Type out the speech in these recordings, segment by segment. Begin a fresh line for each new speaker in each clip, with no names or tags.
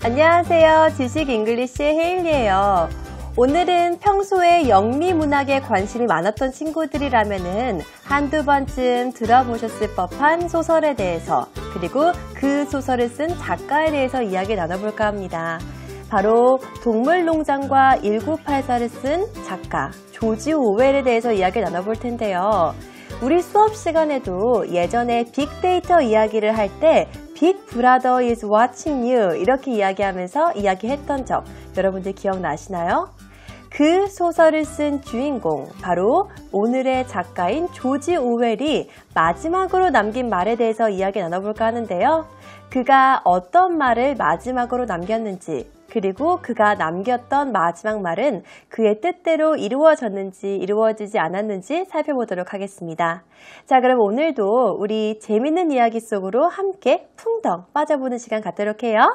안녕하세요. 지식 잉글리시의 헤일리예요. 오늘은 평소에 영미문학에 관심이 많았던 친구들이라면은 한두 번쯤 들어보셨을 법한 소설에 대해서, 그리고 그 소설을 쓴 작가에 대해서 이야기 나눠볼까 합니다. 바로 동물농장과 1984를 쓴 작가 조지 오웰에 대해서 이야기 나눠볼 텐데요. 우리 수업 시간에도 예전에 빅데이터 이야기를 할 때 Big Brother is watching you 이렇게 이야기하면서 이야기했던 적 여러분들 기억나시나요? 그 소설을 쓴 주인공, 바로 오늘의 작가인 조지 오웰이 마지막으로 남긴 말에 대해서 이야기 나눠볼까 하는데요. 그가 어떤 말을 마지막으로 남겼는지, 그리고 그가 남겼던 마지막 말은 그의 뜻대로 이루어졌는지 이루어지지 않았는지 살펴보도록 하겠습니다. 자, 그럼 오늘도 우리 재밌는 이야기 속으로 함께 풍덩 빠져보는 시간 갖도록 해요.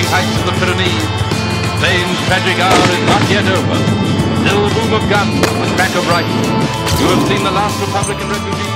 Heights of the Pyrenees. Fame's tragic hour is not yet over. Still boom of guns and crack of rifles. You have seen the last Republican refugees.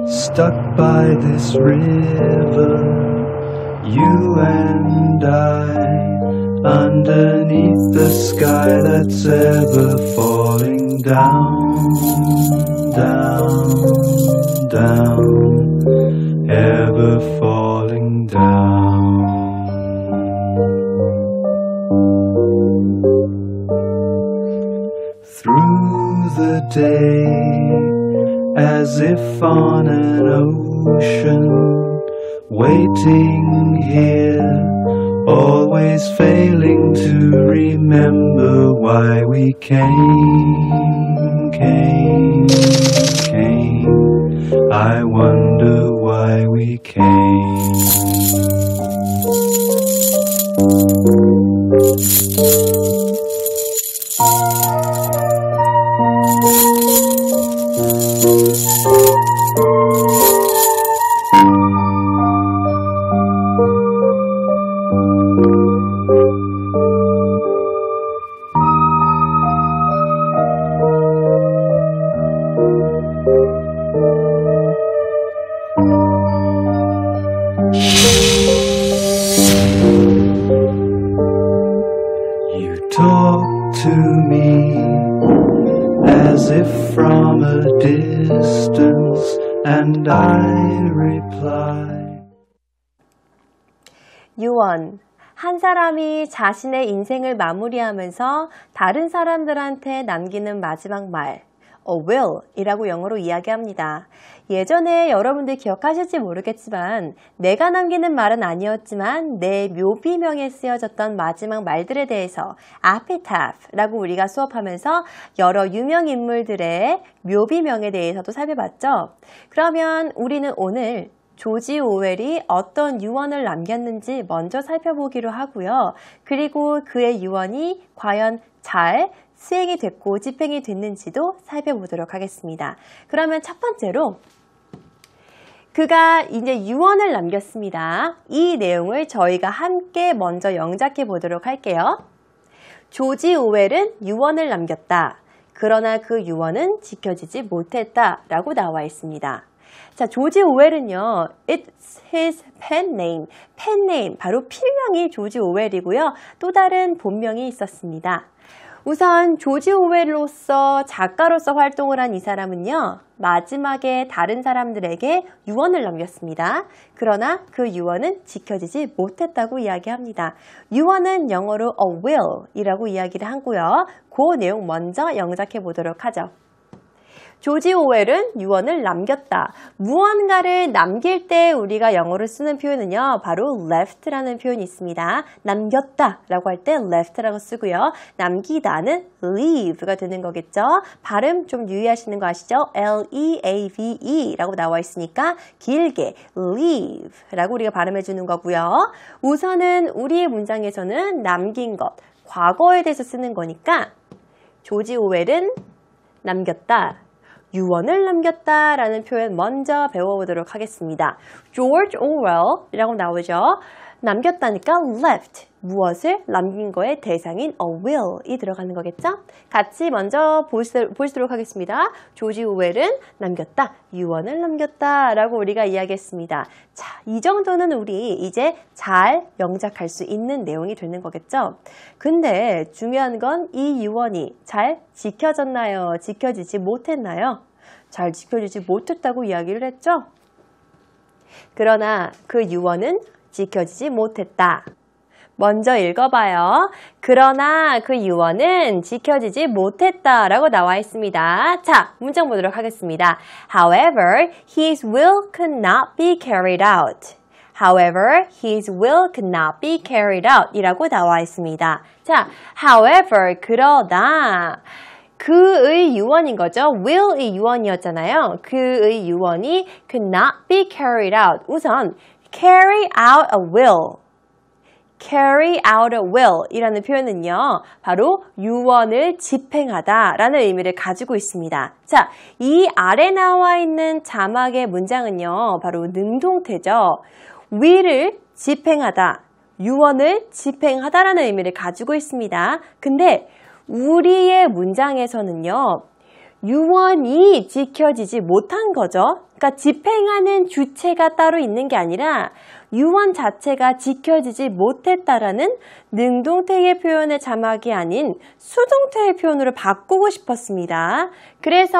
Stuck by this river, you and I, underneath the sky that's ever falling down, down, down, ever falling down. Through the day, as if on an ocean, waiting here, always failing to remember why we came. I wonder why we came. as if from a distance, and I reply.
유언. 한 사람이 자신의 인생을 마무리하면서 다른 사람들한테 남기는 마지막 말, a will 이라고 영어로 이야기합니다. 예전에 여러분들 기억하실지 모르겠지만 내가 남기는 말은 아니었지만 내 묘비명에 쓰여졌던 마지막 말들에 대해서 epitaph라고 우리가 수업하면서 여러 유명 인물들의 묘비명에 대해서도 살펴봤죠. 그러면 우리는 오늘 조지 오웰이 어떤 유언을 남겼는지 먼저 살펴보기로 하고요. 그리고 그의 유언이 과연 잘 수행이 됐고 집행이 됐는지도 살펴보도록 하겠습니다. 그러면 첫 번째로 그가 이제 유언을 남겼습니다. 이 내용을 저희가 함께 먼저 영작해 보도록 할게요. 조지 오웰은 유언을 남겼다. 그러나 그 유언은 지켜지지 못했다 라고 나와 있습니다. 자, 조지 오웰은요, it's his pen name. pen name, 바로 필명이 조지 오웰이고요. 또 다른 본명이 있었습니다. 우선 조지 오웰로서 작가로서 활동을 한 이 사람은요, 마지막에 다른 사람들에게 유언을 남겼습니다. 그러나 그 유언은 지켜지지 못했다고 이야기합니다. 유언은 영어로 a will 이라고 이야기를 하고요. 그 내용 먼저 영작해 보도록 하죠. 조지 오웰은 유언을 남겼다. 무언가를 남길 때 우리가 영어로 쓰는 표현은요, 바로 left라는 표현이 있습니다. 남겼다 라고 할 때 left라고 쓰고요. 남기다는 leave가 되는 거겠죠. 발음 좀 유의하시는 거 아시죠? L-E-A-V-E 라고 나와 있으니까 길게 leave 라고 우리가 발음해 주는 거고요. 우선은 우리의 문장에서는 남긴 것, 과거에 대해서 쓰는 거니까 조지 오웰은 남겼다. 유언을 남겼다 라는 표현 먼저 배워보도록 하겠습니다. George Orwell이라고 나오죠. 남겼다니까 left, 무엇을 남긴 거의 대상인 a will이 들어가는 거겠죠? 같이 먼저 보시도록 하겠습니다. 조지 오웰은 남겼다, 유언을 남겼다 라고 우리가 이야기했습니다. 자, 이 정도는 우리 이제 잘 영작할 수 있는 내용이 되는 거겠죠? 근데 중요한 건 이 유언이 잘 지켜졌나요? 지켜지지 못했나요? 잘 지켜지지 못했다고 이야기를 했죠? 그러나 그 유언은 지켜지지 못했다. 먼저 읽어봐요. 그러나 그 유언은 지켜지지 못했다 라고 나와 있습니다. 자, 문장 보도록 하겠습니다. However, his will could not be carried out. However, his will could not be carried out 이라고 나와 있습니다. 자, however, 그러나 그의 유언인 거죠. will이 유언이었잖아요. 그의 유언이 could not be carried out. 우선 carry out a will. carry out a will 이라는 표현은요, 바로 유언을 집행하다 라는 의미를 가지고 있습니다. 자, 이 아래 나와 있는 자막의 문장은요, 바로 능동태죠. will을 집행하다, 유언을 집행하다 라는 의미를 가지고 있습니다. 근데 우리의 문장에서는요, 유언이 지켜지지 못한 거죠. 그러니까 집행하는 주체가 따로 있는 게 아니라 유언 자체가 지켜지지 못했다라는 능동태의 표현의 자막이 아닌 수동태의 표현으로 바꾸고 싶었습니다. 그래서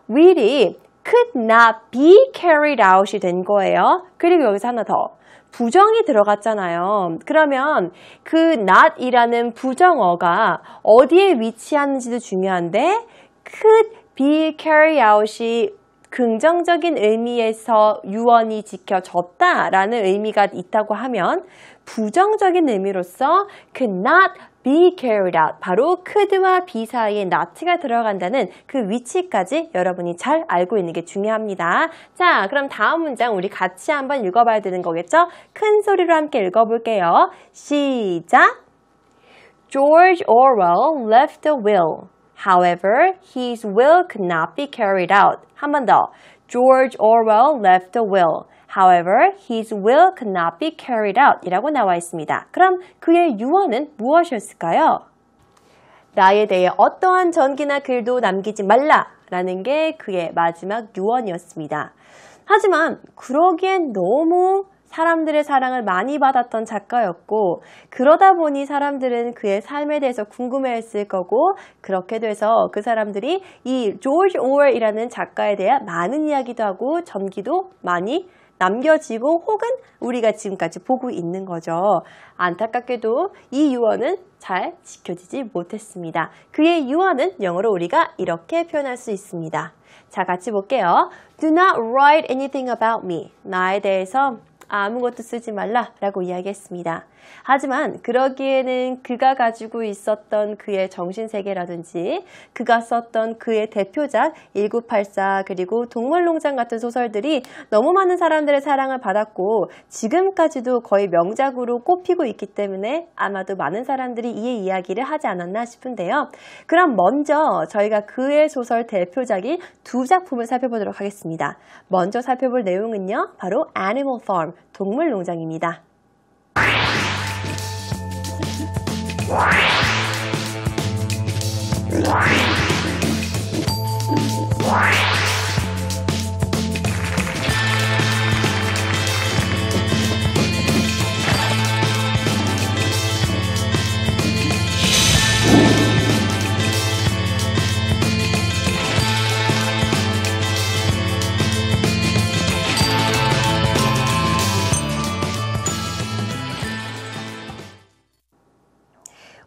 will이 could not be carried out이 된 거예요. 그리고 여기서 하나 더. 부정이 들어갔잖아요. 그러면 그 not이라는 부정어가 어디에 위치하는지도 중요한데 could be carried out이 긍정적인 의미에서 유언이 지켜졌다라는 의미가 있다고 하면 부정적인 의미로서 could not be carried out, 바로 could와 be 사이에 not가 들어간다는 그 위치까지 여러분이 잘 알고 있는 게 중요합니다. 자, 그럼 다음 문장 우리 같이 한번 읽어봐야 되는 거겠죠? 큰 소리로 함께 읽어볼게요. 시작! George Orwell left a will. However, his will could not be carried out. 한 번 더. George Orwell left a will. However, his will could not be carried out 이라고 나와 있습니다. 그럼 그의 유언은 무엇이었을까요? 나에 대해 어떠한 전기나 글도 남기지 말라라는 게 그의 마지막 유언이었습니다. 하지만 그러기엔 너무 사람들의 사랑을 많이 받았던 작가였고 그러다 보니 사람들은 그의 삶에 대해서 궁금해했을 거고 그렇게 돼서 그 사람들이 이 조지 오웰이라는 작가에 대한 많은 이야기도 하고 전기도 많이 남겨지고 혹은 우리가 지금까지 보고 있는 거죠. 안타깝게도 이 유언은 잘 지켜지지 못했습니다. 그의 유언은 영어로 우리가 이렇게 표현할 수 있습니다. 자, 같이 볼게요. Do not write anything about me. 나에 대해서 아무것도 쓰지 말라라고 이야기했습니다. 하지만 그러기에는 그가 가지고 있었던 그의 정신세계라든지 그가 썼던 그의 대표작 1984 그리고 동물농장 같은 소설들이 너무 많은 사람들의 사랑을 받았고 지금까지도 거의 명작으로 꼽히고 있기 때문에 아마도 많은 사람들이 이의 이야기를 하지 않았나 싶은데요. 그럼 먼저 저희가 그의 소설 대표작인 두 작품을 살펴보도록 하겠습니다. 먼저 살펴볼 내용은요. 바로 Animal Farm, 동물농장입니다.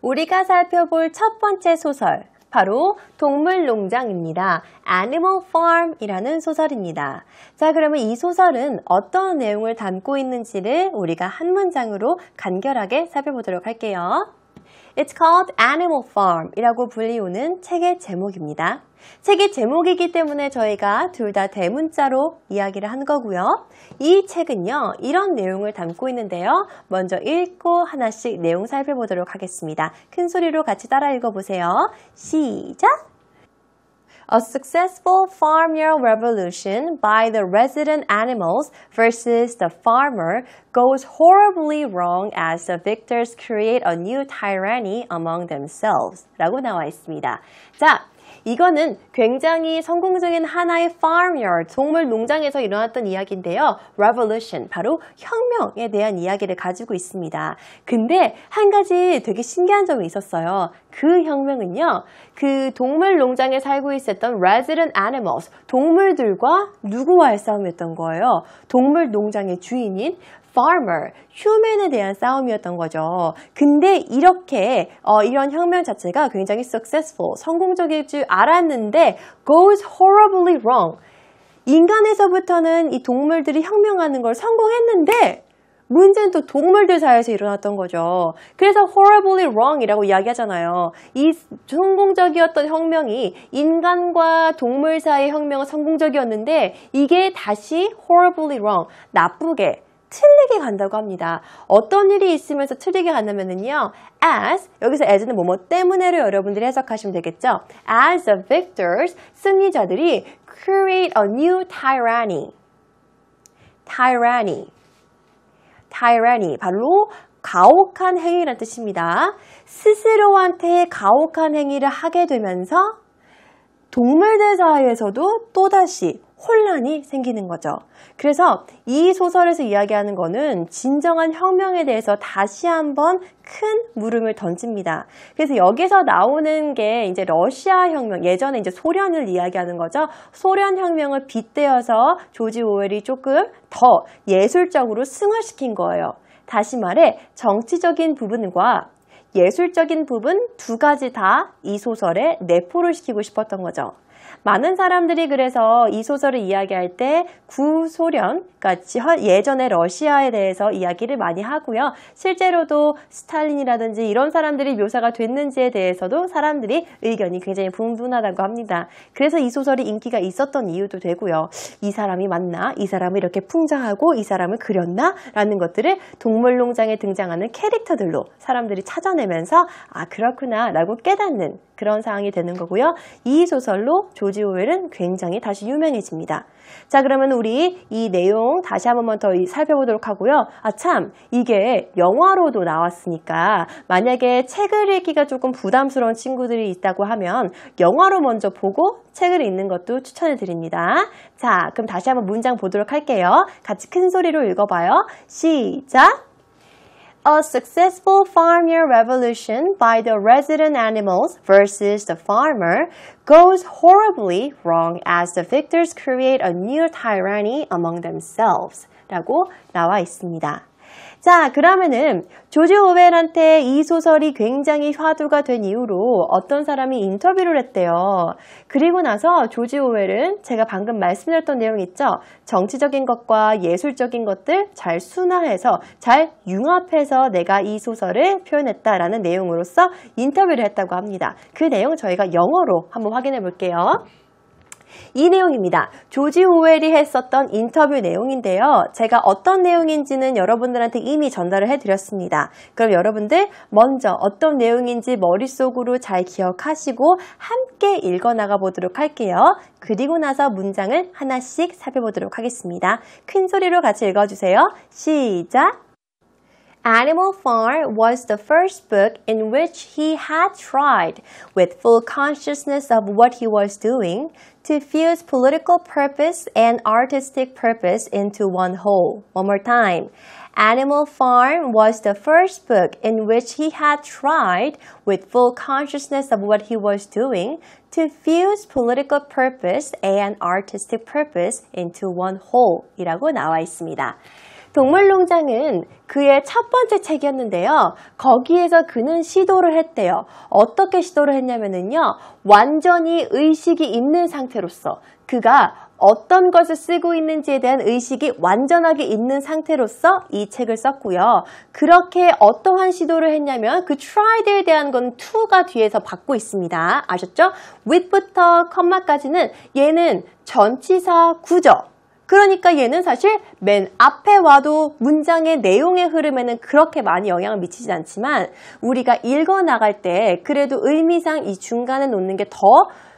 우리가 살펴볼 첫 번째 소설, 바로 동물농장입니다. Animal Farm이라는 소설입니다. 자, 그러면 이 소설은 어떤 내용을 담고 있는지를 우리가 한 문장으로 간결하게 살펴보도록 할게요. It's called Animal Farm이라고 불리우는 책의 제목입니다. 책의 제목이기 때문에 저희가 둘 다 대문자로 이야기를 한 거고요. 이 책은요, 이런 내용을 담고 있는데요. 먼저 읽고 하나씩 내용 살펴보도록 하겠습니다. 큰 소리로 같이 따라 읽어보세요. 시작! A successful farm-year revolution by the resident animals versus the farmer goes horribly wrong as the victors create a new tyranny among themselves. 라고 나와 있습니다. 자, 이거는 굉장히 성공적인 하나의 farmyard, 동물 농장에서 일어났던 이야기인데요. revolution, 바로 혁명에 대한 이야기를 가지고 있습니다. 근데 한 가지 되게 신기한 점이 있었어요. 그 혁명은요, 그 동물 농장에 살고 있었던 resident animals, 동물들과 누구와의 싸움이었던 거예요. 동물 농장의 주인인 farmer, human에 대한 싸움이었던 거죠. 근데 이렇게 이런 혁명 자체가 굉장히 successful, 성공적일 줄 알았는데 goes horribly wrong. 인간에서부터는 이 동물들이 혁명하는 걸 성공했는데 문제는 또 동물들 사이에서 일어났던 거죠. 그래서 horribly wrong이라고 이야기하잖아요. 이 성공적이었던 혁명이 인간과 동물 사이의 혁명은 성공적이었는데 이게 다시 horribly wrong, 나쁘게 틀리게 간다고 합니다. 어떤 일이 있으면서 틀리게 간다면요. As, 여기서 as는 뭐뭐 때문에로 여러분들이 해석하시면 되겠죠. As the victors, 승리자들이 create a new tyranny. tyranny, 바로 가혹한 행위라는 뜻입니다. 스스로한테 가혹한 행위를 하게 되면서 동물들 사이에서도 또다시 혼란이 생기는 거죠. 그래서 이 소설에서 이야기하는 거는 진정한 혁명에 대해서 다시 한번 큰 물음을 던집니다. 그래서 여기서 나오는 게 이제 러시아 혁명, 예전에 이제 소련을 이야기하는 거죠. 소련 혁명을 빗대어서 조지 오웰이 조금 더 예술적으로 승화시킨 거예요. 다시 말해 정치적인 부분과 예술적인 부분 두 가지 다 이 소설에 내포를 시키고 싶었던 거죠. 많은 사람들이 그래서 이 소설을 이야기할 때 구소련, 그러니까 예전의 러시아에 대해서 이야기를 많이 하고요. 실제로도 스탈린이라든지 이런 사람들이 묘사가 됐는지에 대해서도 사람들이 의견이 굉장히 분분하다고 합니다. 그래서 이 소설이 인기가 있었던 이유도 되고요. 이 사람이 맞나? 이 사람을 이렇게 풍자하고 이 사람을 그렸나? 라는 것들을 동물농장에 등장하는 캐릭터들로 사람들이 찾아내면서 아, 그렇구나 라고 깨닫는 그런 상황이 되는 거고요. 이 소설로 조지 오웰은 굉장히 다시 유명해집니다. 자, 그러면 우리 이 내용 다시 한 번만 더 살펴보도록 하고요. 아, 참, 이게 영화로도 나왔으니까 만약에 책을 읽기가 조금 부담스러운 친구들이 있다고 하면 영화로 먼저 보고 책을 읽는 것도 추천해 드립니다. 자, 그럼 다시 한번 문장 보도록 할게요. 같이 큰 소리로 읽어봐요. 시작! A successful farm-year revolution by the resident animals versus the farmer goes horribly wrong as the victors create a new tyranny among themselves. 라고 나와 있습니다. 자, 그러면은 조지 오웰한테 이 소설이 굉장히 화두가 된 이후로 어떤 사람이 인터뷰를 했대요. 그리고 나서 조지 오웰은 제가 방금 말씀드렸던 내용 있죠? 정치적인 것과 예술적인 것들 잘 순화해서 잘 융합해서 내가 이 소설을 표현했다라는 내용으로서 인터뷰를 했다고 합니다. 그 내용 저희가 영어로 한번 확인해 볼게요. 이 내용입니다. 조지 오웰이 했었던 인터뷰 내용인데요. 제가 어떤 내용인지는 여러분들한테 이미 전달을 해드렸습니다. 그럼 여러분들 먼저 어떤 내용인지 머릿속으로 잘 기억하시고 함께 읽어나가 보도록 할게요. 그리고 나서 문장을 하나씩 살펴보도록 하겠습니다. 큰 소리로 같이 읽어주세요. 시작! Animal Farm was the first book in which he had tried, with full consciousness of what he was doing, to fuse political purpose and artistic purpose into one whole. One more time. Animal Farm was the first book in which he had tried, with full consciousness of what he was doing, to fuse political purpose and artistic purpose into one whole. 이라고 나와 있습니다. 동물농장은 그의 첫 번째 책이었는데요. 거기에서 그는 시도를 했대요. 어떻게 시도를 했냐면요. 완전히 의식이 있는 상태로서 그가 어떤 것을 쓰고 있는지에 대한 의식이 완전하게 있는 상태로서 이 책을 썼고요. 그렇게 어떠한 시도를 했냐면 그 tried에 대한 건 to가 뒤에서 받고 있습니다. 아셨죠? with부터 컴마까지는 얘는 전치사 구조. 그러니까 얘는 사실 맨 앞에 와도 문장의 내용의 흐름에는 그렇게 많이 영향을 미치지 않지만 우리가 읽어나갈 때 그래도 의미상 이 중간에 놓는 게 더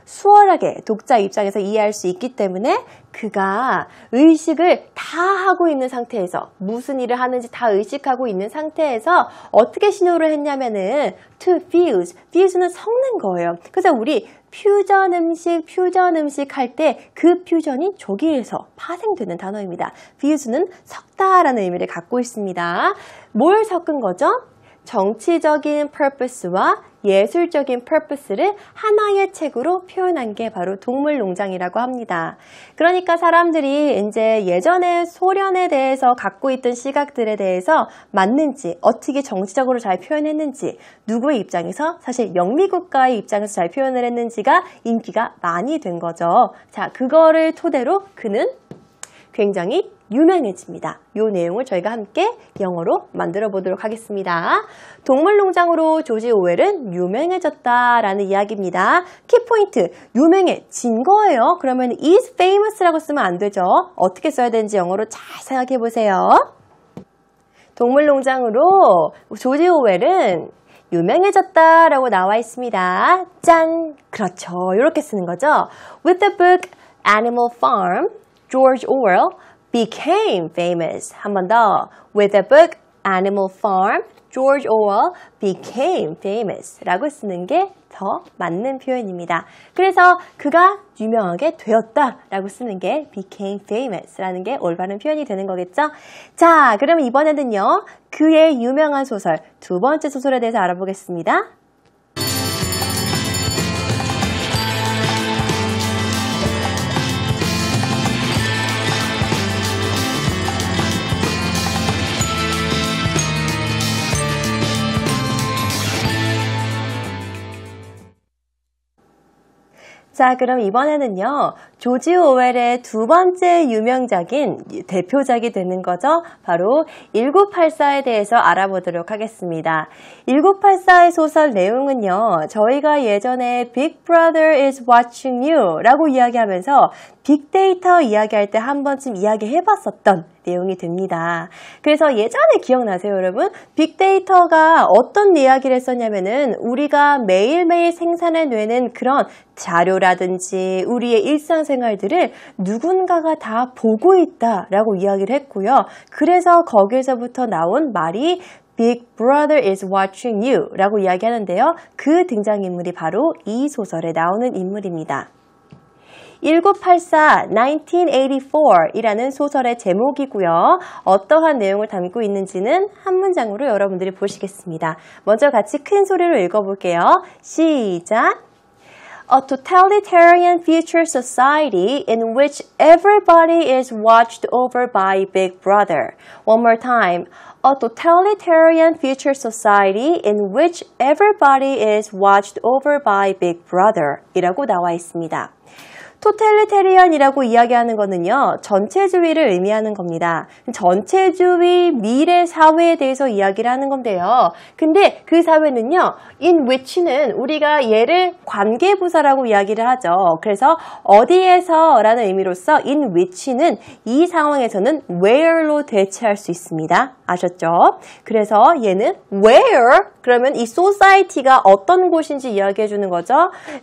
수월하게 독자 입장에서 이해할 수 있기 때문에 그가 의식을 다 하고 있는 상태에서 무슨 일을 하는지 다 의식하고 있는 상태에서 어떻게 신호를 했냐면은 to fuse, fuse는 섞는 거예요. 그래서 우리 퓨전 음식 할 때 그 퓨전이 조기에서 파생되는 단어입니다. fuse는 섞다라는 의미를 갖고 있습니다. 뭘 섞은 거죠? 정치적인 purpose와 예술적인 purpose를 하나의 책으로 표현한 게 바로 동물농장이라고 합니다. 그러니까 사람들이 이제 예전에 소련에 대해서 갖고 있던 시각들에 대해서 맞는지, 어떻게 정치적으로 잘 표현했는지, 누구의 입장에서 사실 영미국가의 입장에서 잘 표현을 했는지가 인기가 많이 된 거죠. 자, 그거를 토대로 그는 굉장히 유명해집니다. 이 내용을 저희가 함께 영어로 만들어 보도록 하겠습니다. 동물농장으로 조지 오웰은 유명해졌다라는 이야기입니다. 키포인트, 유명해진 거예요. 그러면 is famous라고 쓰면 안 되죠. 어떻게 써야 되는지 영어로 잘 생각해 보세요. 동물농장으로 조지 오웰은 유명해졌다라고 나와 있습니다. 짠! 그렇죠. 이렇게 쓰는 거죠. With the book Animal Farm, George Orwell became famous. 한 번 더. With the book Animal Farm, George Orwell became famous. 라고 쓰는 게 더 맞는 표현입니다. 그래서 그가 유명하게 되었다 라고 쓰는 게 became famous 라는 게 올바른 표현이 되는 거겠죠? 자, 그럼 이번에는요. 그의 유명한 소설, 두 번째 소설에 대해서 알아보겠습니다. 자, 그럼 이번에는요. 조지 오웰의 두 번째 유명작인 대표작이 되는 거죠. 바로 1984에 대해서 알아보도록 하겠습니다. 1984의 소설 내용은요. 저희가 예전에 Big Brother is watching you 라고 이야기하면서 빅데이터 이야기할 때 한 번쯤 이야기해봤었던 내용이 됩니다. 그래서 예전에 기억나세요, 여러분? 빅데이터가 어떤 이야기를 했었냐면은 우리가 매일매일 생산해내는 그런 자료라든지 우리의 일상생활들을 누군가가 다 보고 있다라고 이야기를 했고요. 그래서 거기에서부터 나온 말이 Big Brother is watching you 라고 이야기하는데요. 그 등장인물이 바로 이 소설에 나오는 인물입니다. 1984, 1984 이라는 소설의 제목이고요. 어떠한 내용을 담고 있는지는 한 문장으로 여러분들이 보시겠습니다. 먼저 같이 큰 소리로 읽어볼게요. 시작! A totalitarian future society in which everybody is watched over by Big Brother. One more time. A totalitarian future society in which everybody is watched over by Big Brother 이라고 나와 있습니다. 토탈리테리언이라고 이야기하는 거는요, 전체주의를 의미하는 겁니다. 전체주의 미래 사회에 대해서 이야기를 하는 건데요. 근데 그 사회는요, in which는 우리가 얘를 관계부사라고 이야기를 하죠. 그래서 어디에서 라는 의미로서 in which는 이 상황에서는 where로 대체할 수 있습니다. 아셨죠? 그래서 얘는 where, 그러면 이 society가 어떤 곳인지 이야기해 주는 거죠.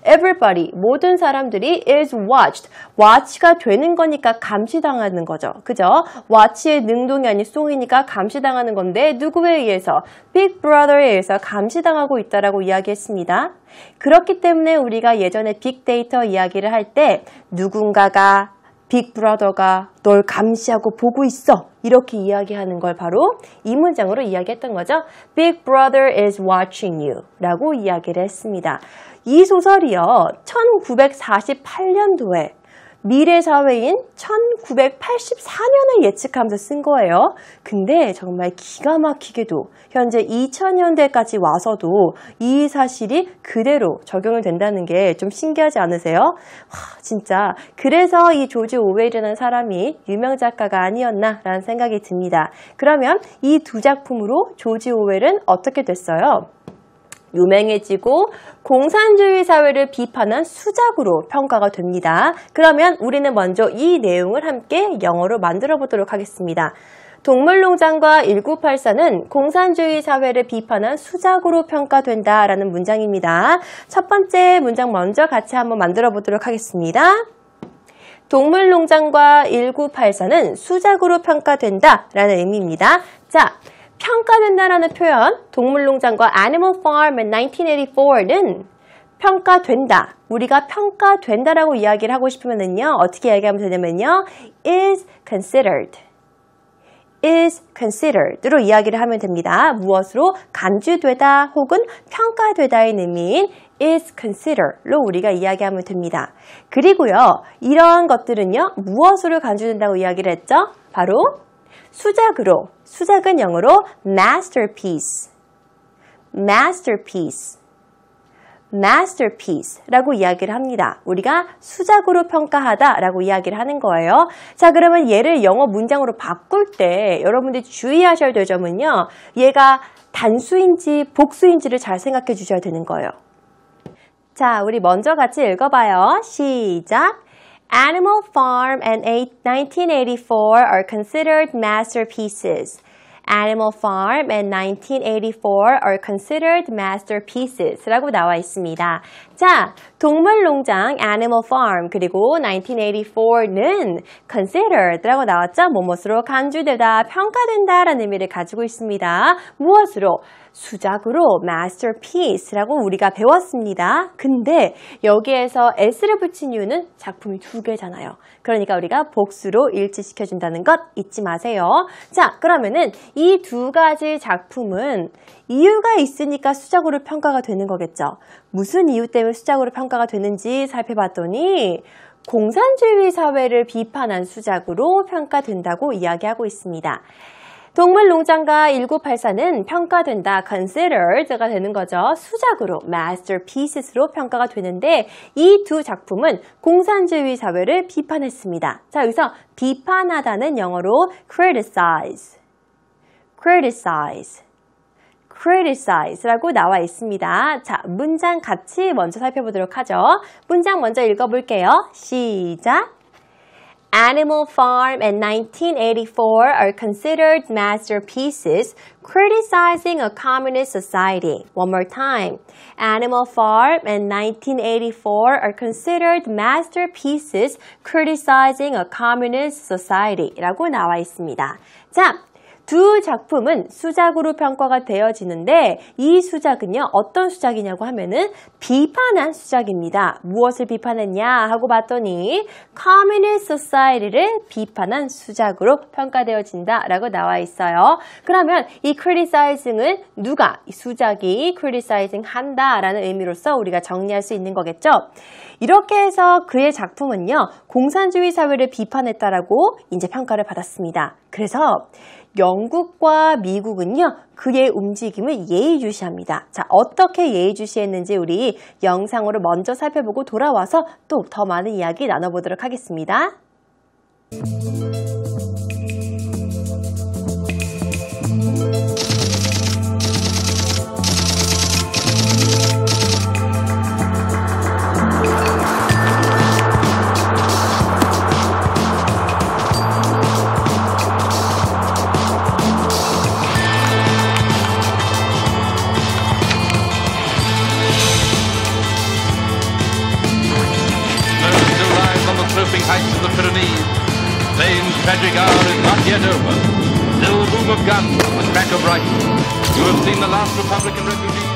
Everybody, 모든 사람들이 is watched. watch가 되는 거니까 감시당하는 거죠. 그죠? watch의 능동이 아닌 송이니까 감시당하는 건데 누구에 의해서? Big Brother에 의해서 감시당하고 있다라고 이야기했습니다. 그렇기 때문에 우리가 예전에 빅데이터 이야기를 할 때 누군가가 빅브라더가 널 감시하고 보고 있어. 이렇게 이야기하는 걸 바로 이 문장으로 이야기했던 거죠. Big Brother is watching you 라고 이야기를 했습니다. 이 소설이요. 1948년도에 미래사회인 1984년을 예측하면서 쓴 거예요. 근데 정말 기가 막히게도 현재 2000년대까지 와서도 이 사실이 그대로 적용이 된다는 게 좀 신기하지 않으세요? 진짜 그래서 이 조지 오웰이라는 사람이 유명 작가가 아니었나라는 생각이 듭니다. 그러면 이 두 작품으로 조지 오웰은 어떻게 됐어요? 유명해지고 공산주의 사회를 비판한 수작으로 평가가 됩니다. 그러면 우리는 먼저 이 내용을 함께 영어로 만들어 보도록 하겠습니다. 동물농장과 1984는 공산주의 사회를 비판한 수작으로 평가된다라는 문장입니다. 첫 번째 문장 먼저 같이 한번 만들어 보도록 하겠습니다. 동물농장과 1984는 수작으로 평가된다라는 의미입니다. 자, 평가된다라는 표현, 동물농장과 Animal Farm in 1984는 평가된다. 우리가 평가된다라고 이야기를 하고 싶으면요, 어떻게 이야기하면 되냐면요, is considered. is considered로 이야기를 하면 됩니다. 무엇으로? 간주되다 혹은 평가되다의 의미인 is considered로 우리가 이야기하면 됩니다. 그리고요, 이러한 것들은요, 무엇으로 간주된다고 이야기를 했죠? 바로 수작으로, 수작은 영어로 masterpiece, masterpiece, masterpiece라고 이야기를 합니다. 우리가 수작으로 평가하다라고 이야기를 하는 거예요. 자, 그러면 얘를 영어 문장으로 바꿀 때 여러분들이 주의하셔야 될 점은요, 얘가 단수인지 복수인지를 잘 생각해 주셔야 되는 거예요. 자, 우리 먼저 같이 읽어봐요. 시작! Animal Farm and 1984 are considered masterpieces. Animal Farm and 1984 are considered masterpieces 라고 나와 있습니다. 자, 동물농장 Animal Farm 그리고 1984는 considered 라고 나왔죠? 무엇으로 간주되다, 평가된다 라는 의미를 가지고 있습니다. 무엇으로? 수작으로 masterpiece라고 우리가 배웠습니다. 근데 여기에서 s를 붙인 이유는 작품이 두 개잖아요. 그러니까 우리가 복수로 일치시켜준다는 것 잊지 마세요. 자, 그러면은 이 두 가지 작품은 이유가 있으니까 수작으로 평가가 되는 거겠죠. 무슨 이유 때문에 수작으로 평가가 되는지 살펴봤더니 공산주의 사회를 비판한 수작으로 평가된다고 이야기하고 있습니다. 동물농장가 1984는 평가된다, considered가 되는 거죠. 수작으로, masterpieces로 평가가 되는데 이 두 작품은 공산주의 사회를 비판했습니다. 자, 여기서 비판하다는 영어로 criticize, criticize라고 나와 있습니다. 자, 문장 같이 먼저 살펴보도록 하죠. 문장 먼저 읽어볼게요. 시작! Animal Farm and 1984 are considered masterpieces criticizing a communist society. One more time. Animal Farm and 1984 are considered masterpieces criticizing a communist society. 라고 나와 있습니다. 자, 두 작품은 수작으로 평가가 되어지는데 이 수작은요, 어떤 수작이냐고 하면은 비판한 수작입니다. 무엇을 비판했냐 하고 봤더니 Communist Society를 비판한 수작으로 평가되어진다 라고 나와 있어요. 그러면 이 criticizing은 누가 이 수작이 criticizing 한다 라는 의미로서 우리가 정리할 수 있는 거겠죠. 이렇게 해서 그의 작품은요, 공산주의 사회를 비판했다라고 이제 평가를 받았습니다. 그래서 영국과 미국은요, 그의 움직임을 예의주시합니다. 자, 어떻게 예의주시했는지 우리 영상으로 먼저 살펴보고 돌아와서 또 더 많은 이야기 나눠보도록 하겠습니다.
Heights of the Pyrenees. Spain's tragic hour is not yet over. Still boom of guns, the crack of rifles. You have seen the last Republican refugee.